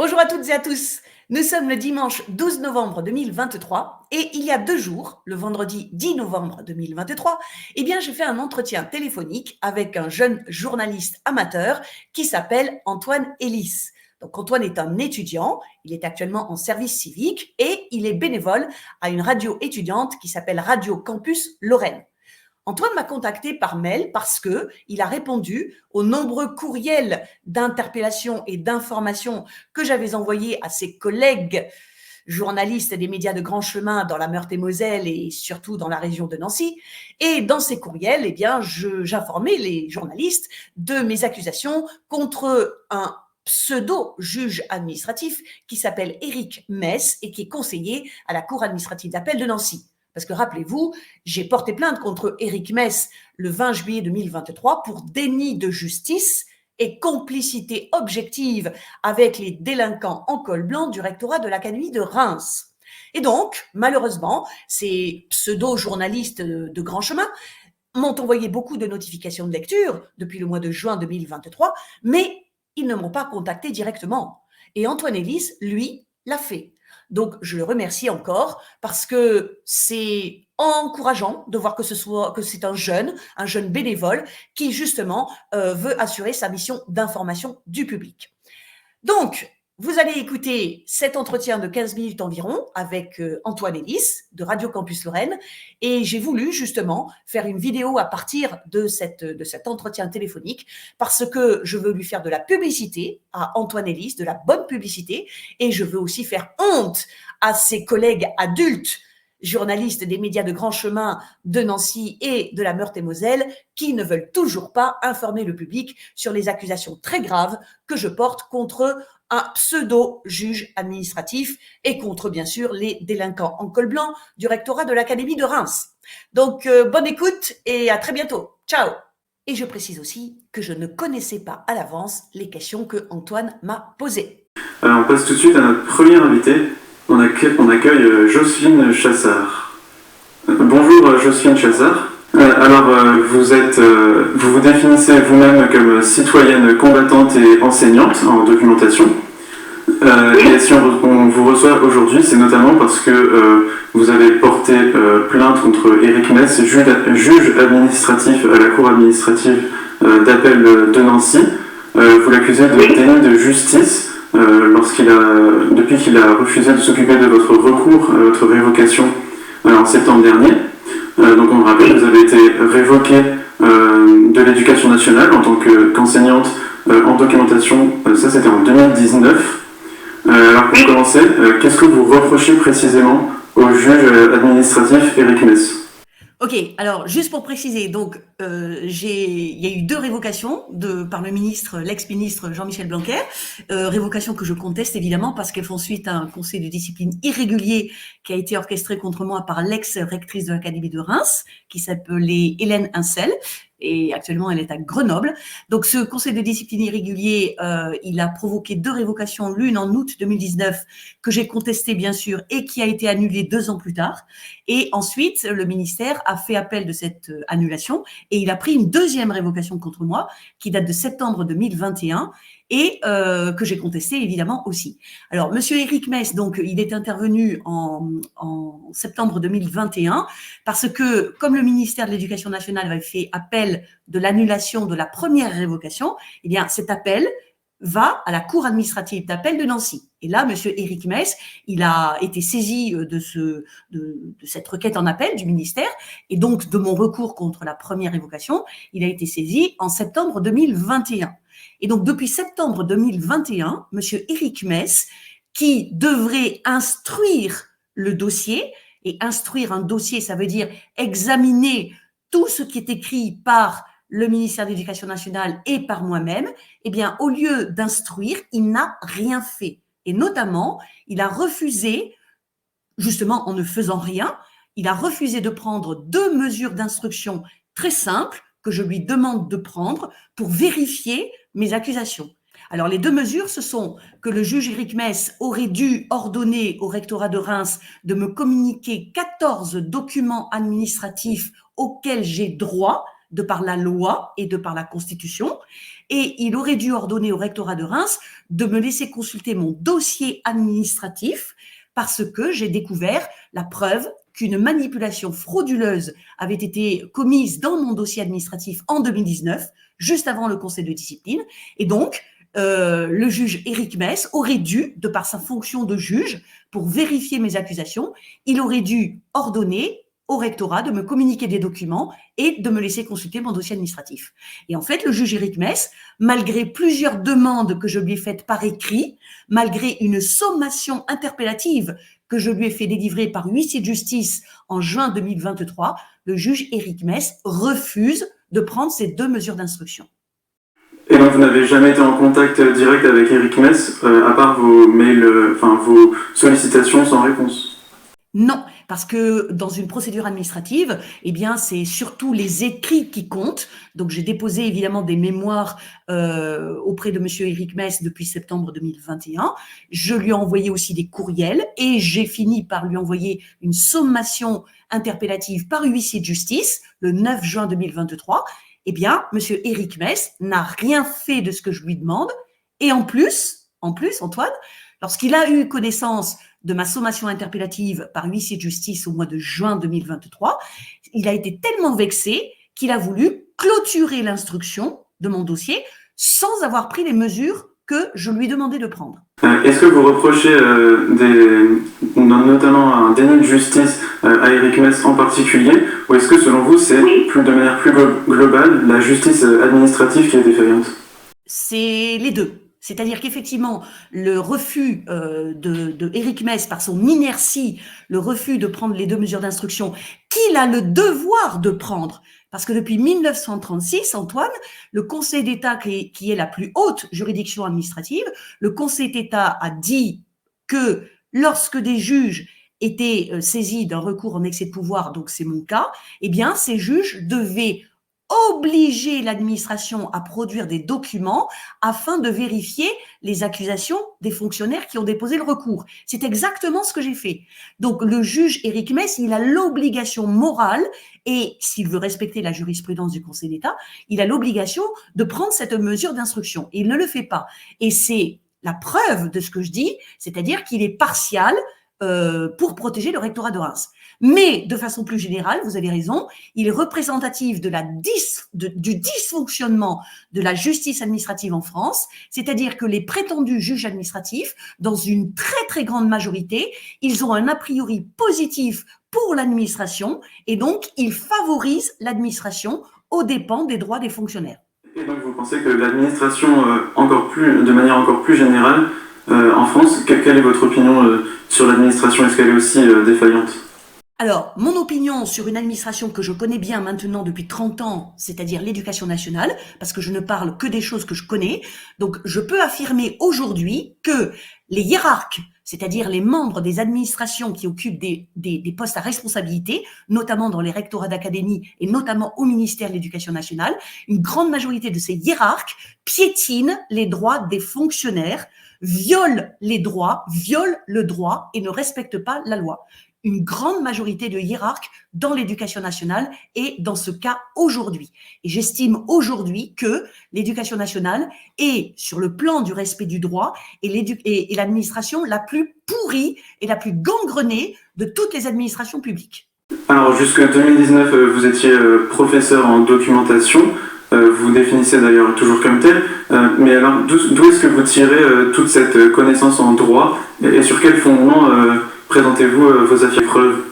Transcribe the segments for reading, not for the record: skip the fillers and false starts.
Bonjour à toutes et à tous. Nous sommes le dimanche 12 novembre 2023 et il y a 2 jours, le vendredi 10 novembre 2023, j'ai fait un entretien téléphonique avec un jeune journaliste amateur qui s'appelle Antoine Elis. Donc Antoine est un étudiant, il est actuellement en service civique et il est bénévole à une radio étudiante qui s'appelle Radio Campus Lorraine. Antoine m'a contacté par mail parce que il a répondu aux nombreux courriels d'interpellation et d'information que j'avais envoyés à ses collègues journalistes des médias de grand chemin dans la Meurthe-et-Moselle et surtout dans la région de Nancy. Et dans ces courriels, j'informais les journalistes de mes accusations contre un pseudo-juge administratif qui s'appelle Éric Mess et qui est conseiller à la Cour administrative d'appel de Nancy. Parce que rappelez-vous, j'ai porté plainte contre Éric Mess le 20 juillet 2023 pour déni de justice et complicité objective avec les délinquants en col blanc du rectorat de l'Académie de Reims. Et donc, malheureusement, ces pseudo-journalistes de grand chemin m'ont envoyé beaucoup de notifications de lecture depuis le mois de juin 2023, mais ils ne m'ont pas contacté directement. Et Antoine Elis, lui, l'a fait. Donc, je le remercie encore parce que c'est encourageant de voir que c'est un jeune bénévole qui justement veut assurer sa mission d'information du public. Donc, vous allez écouter cet entretien de 15 minutes environ avec Antoine Elis de Radio Campus Lorraine et j'ai voulu justement faire une vidéo à partir de cet entretien téléphonique parce que je veux lui faire de la publicité à Antoine Elis, de la bonne publicité et je veux aussi faire honte à ses collègues adultes journalistes des médias de grand chemin de Nancy et de la Meurthe-et-Moselle qui ne veulent toujours pas informer le public sur les accusations très graves que je porte contre un pseudo-juge administratif et contre, bien sûr, les délinquants en col blanc du rectorat de l'Académie de Reims. Donc, bonne écoute et à très bientôt. Ciao! Et je précise aussi que je ne connaissais pas à l'avance les questions que Antoine m'a posées. Alors, on passe tout de suite à notre premier invité. On accueille Jocelyne Chassard. Bonjour Jocelyne Chassard. Vous vous définissez vous-même comme citoyenne combattante et enseignante en documentation. Et si on vous reçoit aujourd'hui, c'est notamment parce que vous avez porté plainte contre Éric Mess, juge administratif à la Cour administrative d'appel de Nancy. Vous l'accusez de déni de justice depuis qu'il a refusé de s'occuper de votre recours à votre révocation en septembre dernier. Donc on le rappelle, vous avez été révoqué de l'éducation nationale en tant qu'enseignante en documentation, ça c'était en 2019. Alors pour commencer, qu'est-ce que vous reprochez précisément au juge administratif Éric Mess ? Ok, alors juste pour préciser, donc il y a eu 2 révocations par le ministre, l'ex-ministre Jean-Michel Blanquer, révocations que je conteste évidemment parce qu'elles font suite à un conseil de discipline irrégulier qui a été orchestré contre moi par l'ex-rectrice de l'Académie de Reims, qui s'appelait Hélène Incel, et actuellement elle est à Grenoble. Donc ce conseil de discipline irrégulier, il a provoqué 2 révocations, l'une en août 2019 que j'ai contestée bien sûr et qui a été annulée 2 ans plus tard. Et ensuite, le ministère a fait appel de cette annulation et il a pris une 2e révocation contre moi qui date de septembre 2021 et que j'ai contesté évidemment aussi. Alors, Monsieur Éric Mess, donc, il est intervenu en septembre 2021 parce que, comme le ministère de l'Éducation nationale avait fait appel de l'annulation de la première révocation, eh bien, cet appel va à la Cour administrative d'appel de Nancy. Et là, Monsieur Éric Mess, il a été saisi de cette requête en appel du ministère et donc de mon recours contre la première révocation, il a été saisi en septembre 2021. Et donc, depuis septembre 2021, Monsieur Éric Mess, qui devrait instruire le dossier, et instruire un dossier, ça veut dire examiner tout ce qui est écrit par le ministère de l'Éducation nationale et par moi-même, eh bien, au lieu d'instruire, il n'a rien fait. Et notamment, il a refusé, justement en ne faisant rien, il a refusé de prendre 2 mesures d'instruction très simples que je lui demande de prendre pour vérifier mes accusations. Alors, les 2 mesures, ce sont que le juge Éric Mess aurait dû ordonner au rectorat de Reims de me communiquer 14 documents administratifs auxquels j'ai droit, de par la loi et de par la Constitution, et il aurait dû ordonner au rectorat de Reims de me laisser consulter mon dossier administratif parce que j'ai découvert la preuve qu'une manipulation frauduleuse avait été commise dans mon dossier administratif en 2019, juste avant le conseil de discipline, et donc le juge Éric Mess aurait dû, de par sa fonction de juge, pour vérifier mes accusations, il aurait dû ordonner au rectorat de me communiquer des documents et de me laisser consulter mon dossier administratif. Et en fait, le juge Éric Mess, malgré plusieurs demandes que je lui ai faites par écrit, malgré une sommation interpellative que je lui ai fait délivrer par huissier de justice en juin 2023, le juge Éric Mess refuse de prendre ces 2 mesures d'instruction. Et donc vous n'avez jamais été en contact direct avec Éric Mess, à part vos mails, vos sollicitations sans réponse? Non, parce que dans une procédure administrative, eh bien, c'est surtout les écrits qui comptent. Donc, j'ai déposé évidemment des mémoires auprès de monsieur Éric Mess depuis septembre 2021. Je lui ai envoyé aussi des courriels et j'ai fini par lui envoyer une sommation interpellative par huissier de justice le 9 juin 2023. Eh bien, monsieur Éric Mess n'a rien fait de ce que je lui demande. Et en plus, Antoine, lorsqu'il a eu connaissance de ma sommation interpellative par huissier de justice au mois de juin 2023, il a été tellement vexé qu'il a voulu clôturer l'instruction de mon dossier sans avoir pris les mesures que je lui demandais de prendre. Est-ce que vous reprochez notamment un déni de justice à Éric Mess en particulier, ou est-ce que selon vous c'est de manière plus globale la justice administrative qui est défaillante? C'est les deux. C'est-à-dire qu'effectivement, le refus de Éric Mess, par son inertie, le refus de prendre les 2 mesures d'instruction qu'il a le devoir de prendre, parce que depuis 1936, Antoine, le Conseil d'État, qui est la plus haute juridiction administrative, le Conseil d'État a dit que lorsque des juges étaient saisis d'un recours en excès de pouvoir, donc c'est mon cas, eh bien, ces juges devaient obliger l'administration à produire des documents afin de vérifier les accusations des fonctionnaires qui ont déposé le recours. C'est exactement ce que j'ai fait. Donc, le juge Éric Mess, il a l'obligation morale, et s'il veut respecter la jurisprudence du Conseil d'État, il a l'obligation de prendre cette mesure d'instruction. Et il ne le fait pas. Et c'est la preuve de ce que je dis, c'est-à-dire qu'il est partial pour protéger le rectorat de Reims. Mais, de façon plus générale, vous avez raison, il est représentatif du dysfonctionnement de la justice administrative en France, c'est-à-dire que les prétendus juges administratifs, dans une très très grande majorité, ils ont un a priori positif pour l'administration et donc ils favorisent l'administration aux dépens des droits des fonctionnaires. Et donc vous pensez que l'administration, de manière encore plus générale, en France, quelle est votre opinion sur l'administration? Est-ce qu'elle est aussi défaillante? Alors, mon opinion sur une administration que je connais bien maintenant depuis 30 ans, c'est-à-dire l'éducation nationale, parce que je ne parle que des choses que je connais, donc je peux affirmer aujourd'hui que les hiérarques, c'est-à-dire les membres des administrations qui occupent des postes à responsabilité, notamment dans les rectorats d'académie et notamment au ministère de l'Éducation nationale, une grande majorité de ces hiérarques piétinent les droits des fonctionnaires, violent les droits, violent le droit et ne respectent pas la loi. Une grande majorité de hiérarques dans l'éducation nationale et dans ce cas aujourd'hui. Et j'estime aujourd'hui que l'éducation nationale est, sur le plan du respect du droit, et l'administration la plus pourrie et la plus gangrenée de toutes les administrations publiques. Alors jusqu'en 2019, vous étiez professeur en documentation. Vous définissez d'ailleurs toujours comme tel. Mais alors d'où est-ce que vous tirez toute cette connaissance en droit et sur quel fondement présentez-vous vos preuves?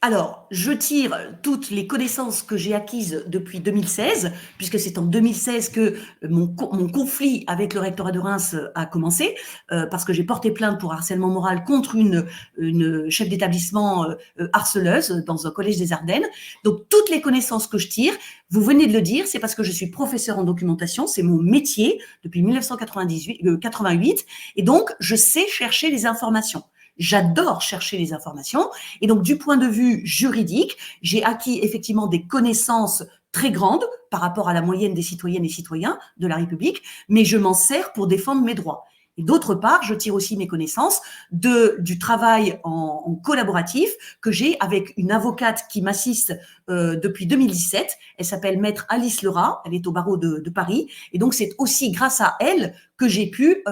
Alors, je tire toutes les connaissances que j'ai acquises depuis 2016, puisque c'est en 2016 que mon conflit avec le rectorat de Reims a commencé, parce que j'ai porté plainte pour harcèlement moral contre une chef d'établissement harceleuse dans un collège des Ardennes. Donc, toutes les connaissances que je tire, vous venez de le dire, c'est parce que je suis professeur en documentation, c'est mon métier depuis 1988, et donc je sais chercher les informations. J'adore chercher les informations et donc du point de vue juridique, j'ai acquis effectivement des connaissances très grandes par rapport à la moyenne des citoyennes et citoyens de la République, mais je m'en sers pour défendre mes droits. Et d'autre part, je tire aussi mes connaissances du travail en collaboratif que j'ai avec une avocate qui m'assiste depuis 2017. Elle s'appelle Maître Alice Lerat, elle est au barreau de Paris. Et donc, c'est aussi grâce à elle que j'ai pu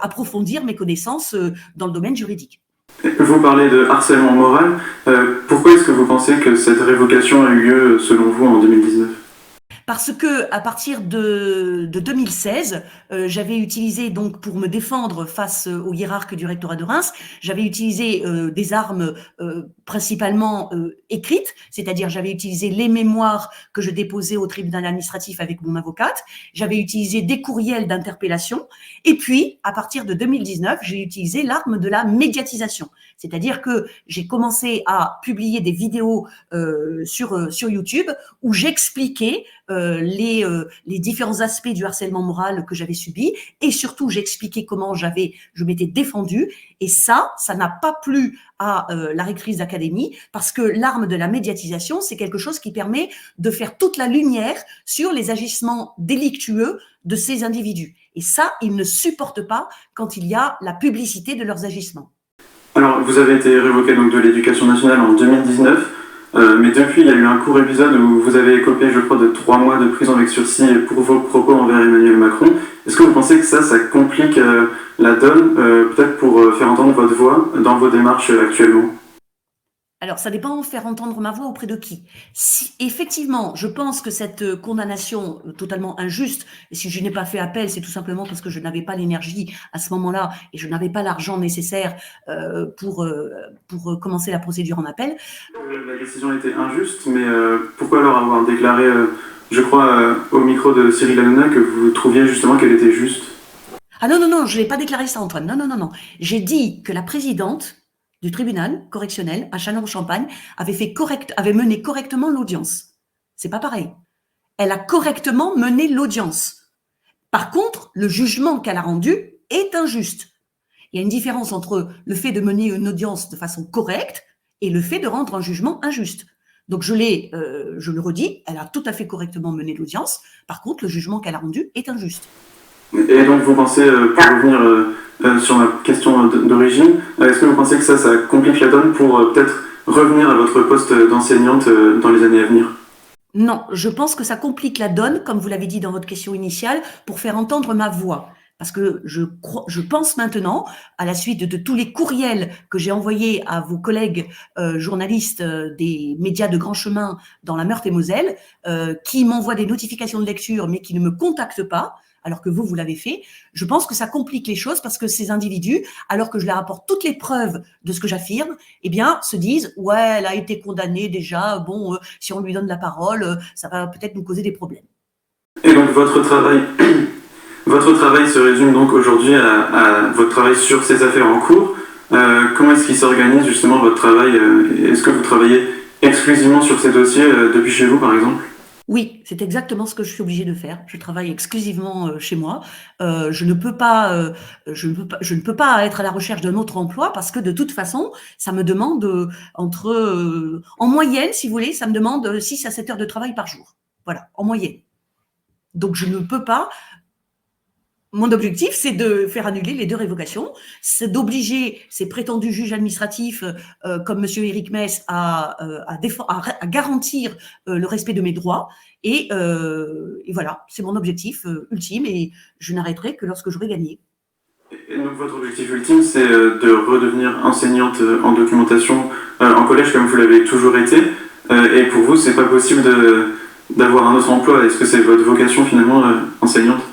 approfondir mes connaissances dans le domaine juridique. Vous parlez de harcèlement moral. Pourquoi est-ce que vous pensez que cette révocation a eu lieu, selon vous, en 2019 ? Parce que à partir de 2016, j'avais utilisé, donc pour me défendre face aux hiérarques du rectorat de Reims, j'avais utilisé des armes principalement écrites, c'est-à-dire j'avais utilisé les mémoires que je déposais au tribunal administratif avec mon avocate, j'avais utilisé des courriels d'interpellation, et puis à partir de 2019, j'ai utilisé l'arme de la médiatisation, c'est-à-dire que j'ai commencé à publier des vidéos sur YouTube où j'expliquais les différents aspects du harcèlement moral que j'avais subi, et surtout j'expliquais comment je m'étais défendue, et ça n'a pas plu à la rectrice d'académie, parce que l'arme de la médiatisation, c'est quelque chose qui permet de faire toute la lumière sur les agissements délictueux de ces individus, et ça, ils ne supportent pas quand il y a la publicité de leurs agissements. Alors, vous avez été révoqué donc de l'Éducation nationale en 2019. Mais depuis, il y a eu un court épisode où vous avez écopé, je crois, de 3 mois de prison avec sursis pour vos propos envers Emmanuel Macron. Est-ce que vous pensez que ça complique la donne, peut-être pour faire entendre votre voix dans vos démarches actuellement ? Alors, ça dépend de faire entendre ma voix auprès de qui. Si, effectivement, je pense que cette condamnation totalement injuste, et si je n'ai pas fait appel, c'est tout simplement parce que je n'avais pas l'énergie à ce moment-là et je n'avais pas l'argent nécessaire pour commencer la procédure en appel. La décision était injuste, mais pourquoi alors avoir déclaré, je crois, au micro de Cyril Hanouna que vous trouviez justement qu'elle était juste ? Ah non, je n'ai pas déclaré ça, Antoine. Non. J'ai dit que la présidente du tribunal correctionnel à Châlons-en-Champagne avait mené correctement l'audience. C'est pas pareil. Elle a correctement mené l'audience. Par contre, le jugement qu'elle a rendu est injuste. Il y a une différence entre le fait de mener une audience de façon correcte et le fait de rendre un jugement injuste. Donc je le redis, elle a tout à fait correctement mené l'audience. Par contre, le jugement qu'elle a rendu est injuste. Et donc vous pensez, pour revenir sur ma question d'origine, est-ce que vous pensez que ça complique la donne pour peut-être revenir à votre poste d'enseignante dans les années à venir ? Non, je pense que ça complique la donne, comme vous l'avez dit dans votre question initiale, pour faire entendre ma voix. Parce que je pense maintenant, à la suite de tous les courriels que j'ai envoyés à vos collègues journalistes des médias de grand chemin dans la Meurthe-et-Moselle, qui m'envoient des notifications de lecture, mais qui ne me contactent pas, alors que vous l'avez fait, je pense que ça complique les choses parce que ces individus, alors que je leur apporte toutes les preuves de ce que j'affirme, eh bien, se disent « ouais, elle a été condamnée déjà, bon, si on lui donne la parole, ça va peut-être nous causer des problèmes. » Et donc, votre travail se résume donc aujourd'hui à votre travail sur ces affaires en cours. Comment est-ce qu'il s'organise justement votre travail ? Est-ce que vous travaillez exclusivement sur ces dossiers depuis chez vous, par exemple ? Oui, c'est exactement ce que je suis obligée de faire. Je travaille exclusivement chez moi. Je ne peux pas être à la recherche d'un autre emploi parce que de toute façon, ça me demande en moyenne, si vous voulez, ça me demande 6 à 7 heures de travail par jour. Voilà, en moyenne. Donc, je ne peux pas. Mon objectif, c'est de faire annuler les 2 révocations, c'est d'obliger ces prétendus juges administratifs comme Monsieur Éric Mess à garantir le respect de mes droits. Et voilà, c'est mon objectif ultime et je n'arrêterai que lorsque j'aurai gagné. Et donc votre objectif ultime, c'est de redevenir enseignante en documentation en collège comme vous l'avez toujours été. Et pour vous, c'est pas possible d'avoir un autre emploi. Est-ce que c'est votre vocation finalement, enseignante ?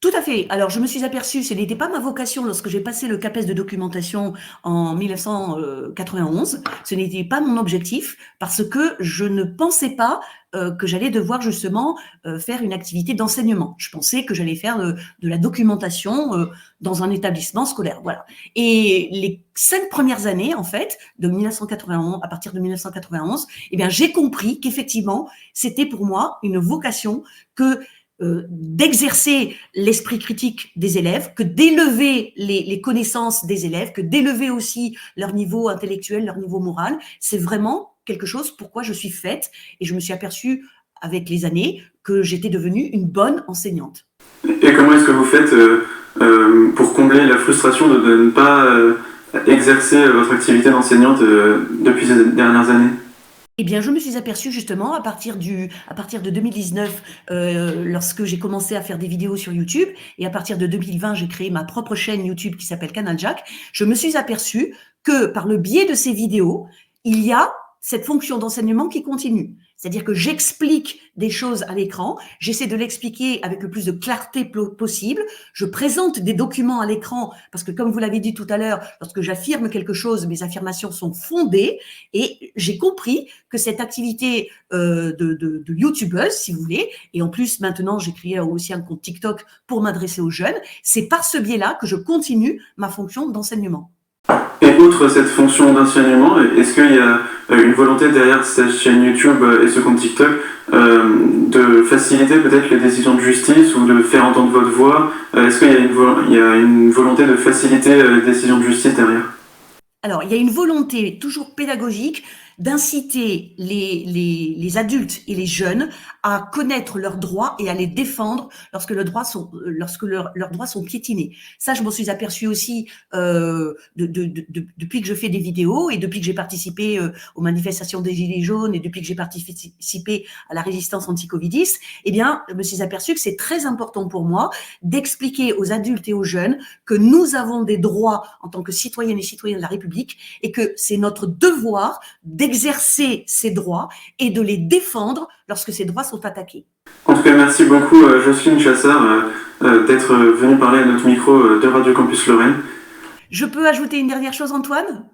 Tout à fait. Alors, je me suis aperçue, ce n'était pas ma vocation lorsque j'ai passé le CAPES de documentation en 1991. Ce n'était pas mon objectif parce que je ne pensais pas que j'allais devoir justement faire une activité d'enseignement. Je pensais que j'allais faire de la documentation dans un établissement scolaire. Voilà. Et les 5 premières années, en fait, à partir de 1991, eh bien, j'ai compris qu'effectivement, c'était pour moi une vocation d'exercer l'esprit critique des élèves, que d'élever les connaissances des élèves, que d'élever aussi leur niveau intellectuel, leur niveau moral. C'est vraiment quelque chose pourquoi je suis faite et je me suis aperçue avec les années que j'étais devenue une bonne enseignante. Et comment est-ce que vous faites pour combler la frustration de ne pas exercer votre activité d'enseignante depuis ces dernières années? Eh bien, je me suis aperçue justement à partir de 2019, lorsque j'ai commencé à faire des vidéos sur YouTube, et à partir de 2020, j'ai créé ma propre chaîne YouTube qui s'appelle Canal Jack. Je me suis aperçue que par le biais de ces vidéos, il y a cette fonction d'enseignement qui continue. C'est-à-dire que j'explique des choses à l'écran, j'essaie de l'expliquer avec le plus de clarté possible, je présente des documents à l'écran, parce que comme vous l'avez dit tout à l'heure, lorsque j'affirme quelque chose, mes affirmations sont fondées, et j'ai compris que cette activité de youtubeuse, si vous voulez, et en plus maintenant j'ai créé aussi un compte TikTok pour m'adresser aux jeunes, c'est par ce biais-là que je continue ma fonction d'enseignement. Et outre cette fonction d'enseignement, est-ce qu'il y a une volonté derrière cette chaîne YouTube et ce compte TikTok de faciliter peut-être les décisions de justice ou de faire entendre votre voix? Est-ce qu'il y a une volonté de faciliter les décisions de justice derrière? Alors, il y a une volonté toujours pédagogique d'inciter les adultes et les jeunes à connaître leurs droits et à les défendre lorsque leurs droits sont piétinés. Ça, je m'en suis aperçue aussi depuis que je fais des vidéos et depuis que j'ai participé aux manifestations des Gilets jaunes et depuis que j'ai participé à la résistance anti-covidiste. Eh bien, je me suis aperçue que c'est très important pour moi d'expliquer aux adultes et aux jeunes que nous avons des droits en tant que citoyennes et citoyens de la République et que c'est notre devoir d'exercer ces droits et de les défendre lorsque ces droits sont attaqués. En tout cas, merci beaucoup Jocelyne Chassard d'être venue parler à notre micro de Radio Campus Lorraine. Je peux ajouter une dernière chose, Antoine?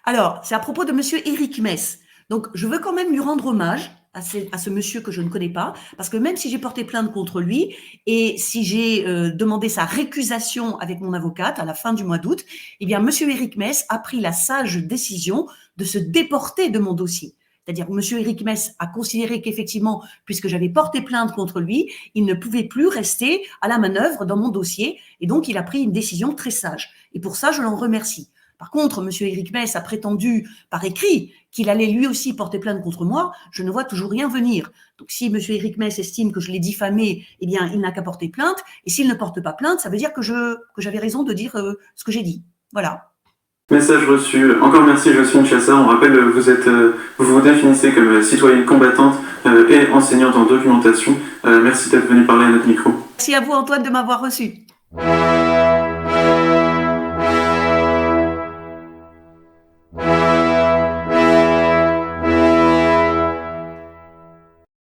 Alors, c'est à propos de monsieur Éric Mess. Donc, je veux quand même lui rendre hommage à ce monsieur que je ne connais pas, parce que même si j'ai porté plainte contre lui et si j'ai demandé sa récusation avec mon avocate à la fin du mois d'août, eh bien, monsieur Éric Mess a pris la sage décision de se déporter de mon dossier. C'est-à-dire que monsieur Éric Mess a considéré qu'effectivement, puisque j'avais porté plainte contre lui, il ne pouvait plus rester à la manœuvre dans mon dossier et donc il a pris une décision très sage. Et pour ça, je l'en remercie. Par contre, M. Éric Mess a prétendu par écrit qu'il allait lui aussi porter plainte contre moi. Je ne vois toujours rien venir. Donc, si M. Éric Mess estime que je l'ai diffamé, eh bien, il n'a qu'à porter plainte. Et s'il ne porte pas plainte, ça veut dire que j'avais raison de dire ce que j'ai dit. Voilà. Message reçu. Encore merci Jocelyne Chassard. On rappelle, vous vous définissez comme citoyenne combattante et enseignante en documentation. Merci d'être venue parler à notre micro. Merci à vous, Antoine, de m'avoir reçu.